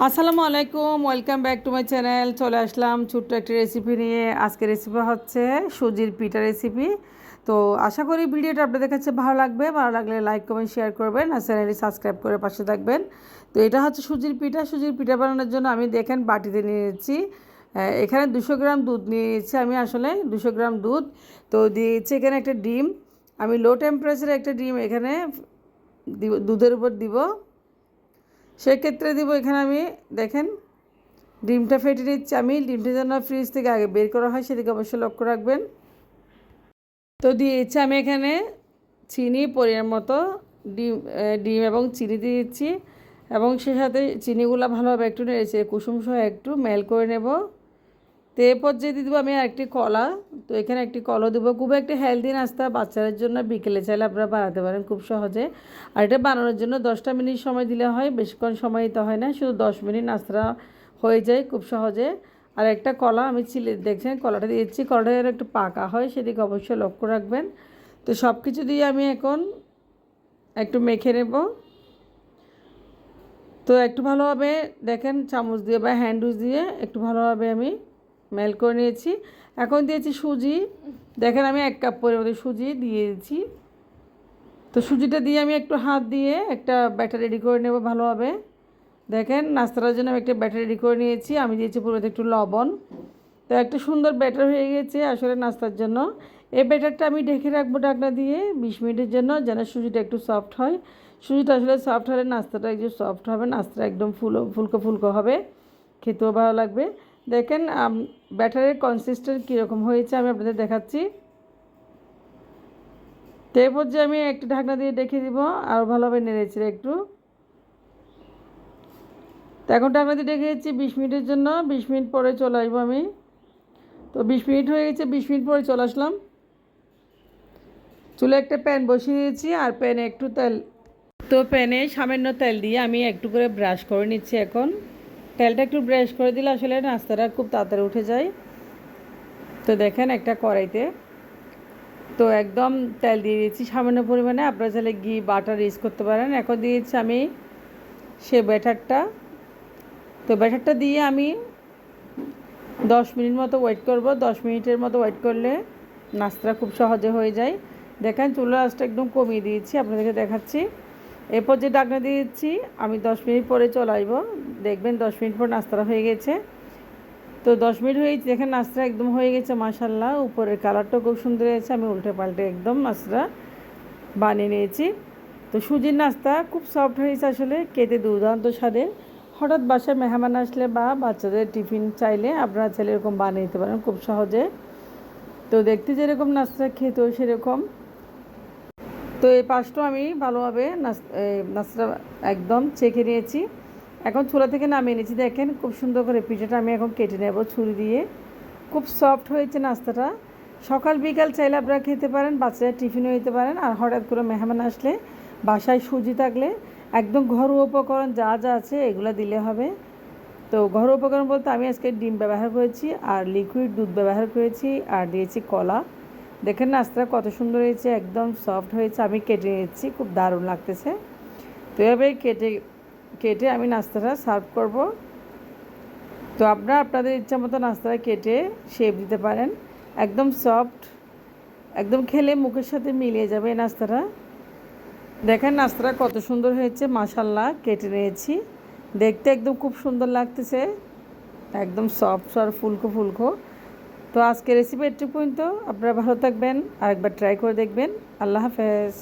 আসসালামু আলাইকুম, welcome back to my channel. চলে আসলাম ছোট্ট একটা রেসিপি নিয়ে। আজকে রেসিপি হচ্ছে সুজির পিঠা রেসিপি। তো আশা করি ভিডিওটা আপনাদের কাছে ভালো লাগবে। ভালো লাগলে লাইক কমেন্ট শেয়ার করবেন আর চ্যানেলটি সাবস্ক্রাইব করে পাশে থাকবেন। তো এটা হচ্ছে সুজির পিঠা। সুজির পিঠা বানানোর জন্য আমি দেখেন বাটিতে নিয়ে নিচ্ছি। এখানে 200 গ্রাম দুধ নিয়ে নিচ্ছি আমি, আসলে 200 গ্রাম দুধ। তো দিয়েছি এখানে একটা ডিম। আমি লো টেম্পারেচারে একটা ডিম এখানে দুধের উপর দিব। সেক্ষেত্রে দিব এখানে আমি, দেখেন ডিমটা ফেটে নিচ্ছি আমি। ডিমটা যেন ফ্রিজ থেকে আগে বের করা হয় সেদিকে অবশ্যই লক্ষ্য রাখবেন। তো দিয়েছি আমি এখানে চিনি পরিমাণ মতো। ডিম ডিম এবং চিনি দিয়েছি এবং সে সাথে চিনিগুলো ভালোভাবে একটু নেড়েছে কুসুম সহ একটু মেল করে নেব। তো এ পর্যায়ে দিয়ে দেবো আমি একটি কলা। তো এখানে একটি কলা দেবো। খুব একটা হেলদি নাস্তা, বাচ্চাদের জন্য বিকেলে চাইলে আপনারা বানাতে পারেন খুব সহজে। আর এটা বানানোর জন্য 10টা মিনিট সময় দিলে হয়, বেশিক্ষণ সময় দিতে হয় না, শুধু 10 মিনিট নাস্তা হয়ে যায় খুব সহজে। আর একটা কলা আমি দেখছেন কলাটা দিয়েছি, কলাটা যেন একটু পাকা হয় সেদিকে অবশ্যই লক্ষ্য রাখবেন। তো সব কিছু দিয়ে আমি এখন একটু মেখে নেব। তো একটু ভালোভাবে দেখেন চামচ দিয়ে বা হ্যান্ড উইচ দিয়ে একটু ভালোভাবে আমি মেল করে নিয়েছি। এখন দিয়েছি সুজি। দেখেন আমি 1 কাপ পরিমাণ সুজি দিয়েছি। তো সুজিটা দিয়ে আমি একটু হাত দিয়ে একটা ব্যাটার রেডি করে নেব ভালোভাবে। দেখেন নাস্তাটার জন্য আমি একটা ব্যাটার রেডি করে নিয়েছি। আমি দিয়েছি পুরোতে একটু লবণ। তো একটা সুন্দর ব্যাটার হয়ে গেছে আসলে নাস্তার জন্য। এই ব্যাটারটা আমি ঢেকে রাখবো ঢাকনা দিয়ে 20 মিনিটের জন্য, যেন সুজিটা একটু সফট হয়। সুজিটা আসলে সফট হলে নাস্তাটা একটু সফট হবে, নাস্তাটা একদম ফুলকো ফুলকো হবে, খেতেও ভালো লাগবে। দেখেন ব্যাটারের কনসিস্টেন্ট কীরকম হয়েছে আমি আপনাদের দেখাচ্ছি। তো এরপর যে আমি একটু ঢাকনা দিয়ে রেখে দিব আর ভালোভাবে নেড়েছি একটু। তো এখন ঢাকনা দিয়ে রেখেছি 20 মিনিটের জন্য। 20 মিনিট পরে চলে আসবো আমি। তো 20 মিনিট হয়ে গেছে, 20 মিনিট পরে চলে আসলাম। চুলে একটা প্যান বসিয়ে দিয়েছি আর প্যানে একটু তেল। তো প্যানে সামান্য তেল দিয়ে আমি একটু করে ব্রাশ করে নিচ্ছি। এখন তেলটা একটু ব্রাশ করে দিলে আসলে নাস্তাটা খুব তাড়াতাড়ি উঠে যায়। তো দেখেন একটা কড়াইতে তো একদম তেল দিয়ে দিয়েছি সামান্য পরিমাণে, আপনারা চাইলে ঘি বাটার ইউজ করতে পারেন। এখন দিয়েছি আমি সে ব্যাটারটা। তো ব্যাটারটা দিয়ে আমি 10 মিনিট মতো ওয়েট করব। 10 মিনিটের মতো ওয়েট করলে নাস্তাটা খুব সহজে হয়ে যায়। দেখেন চুলার আঁচটা একদম কমিয়ে দিয়েছি, আপনাদেরকে দেখাচ্ছি। এরপর যে ঢাকনা দিয়েছি আমি 10 মিনিট পরে চলে আসবো। দেখবেন 10 মিনিট পর নাস্তাটা হয়ে গেছে। তো 10 মিনিট হয়েছে, দেখেন নাস্তা একদম হয়ে গেছে মাশাল্লাহ। উপরের কালারটাও খুব সুন্দর হয়েছে। আমি উল্টে পাল্টে একদম নাস্তা বানিয়ে নিয়েছি। তো সুজির নাস্তা খুব সফট হয়েছে আসলে, খেতে দুর্দান্ত স্বাদের। হঠাৎ বাসায় মেহমান আসলে বা বাচ্চাদের টিফিন চাইলে আপনারা চাইলে এরকম বানিয়ে নিতে পারেন খুব সহজে। তো দেখতে যেরকম নাস্তা খেতেও সেরকম। তো এই পাশটাও আমি ভালোভাবে নাস্তাটা একদম চেখে নিয়েছি। এখন চুলা থেকে নামিয়ে নিয়েছি। দেখেন খুব সুন্দর করে পিঠাটা আমি এখন কেটে নেব ছুরি দিয়ে। খুব সফট হয়েছে নাস্তাটা। সকাল বিকাল চাইলে আপনারা খেতে পারেন, বাচ্চাদের টিফিনও দিতে পারেন। আর হঠাৎ করে মেহমান আসলে বাসায় সুজি থাকলে একদম ঘরোয়া উপকরণ যা যা আছে এগুলো দিলে হবে। তো ঘরোয়া উপকরণ বলতে আমি আজকে ডিম ব্যবহার করেছি আর লিকুইড দুধ ব্যবহার করেছি আর দিয়েছি কলা। দেখেন নাস্তাটা কত সুন্দর হয়েছে, একদম সফট হয়েছে। আমি কেটে নিচ্ছি, খুব দারুণ লাগতেছে। তো এভাবে কেটে কেটে আমি নাস্তাটা সার্ভ করব। তো আপনারা আপনাদের ইচ্ছা মতো নাস্তাটা কেটে শেপ দিতে পারেন। একদম সফট, একদম খেলে মুখের সাথে মিলিয়ে যাবে এই নাস্তাটা। দেখেন নাস্তাটা কত সুন্দর হয়েছে মাশাল্লাহ। কেটে নিয়েছি, দেখতে একদম খুব সুন্দর লাগতেছে, একদম সফট আর ফুলকো ফুলকো। তো আজকের রেসিপি একটু পর্যন্ত। আপনারা ভালো থাকবেন, আরেকবার ট্রাই করে দেখবেন। আল্লাহ হাফেজ।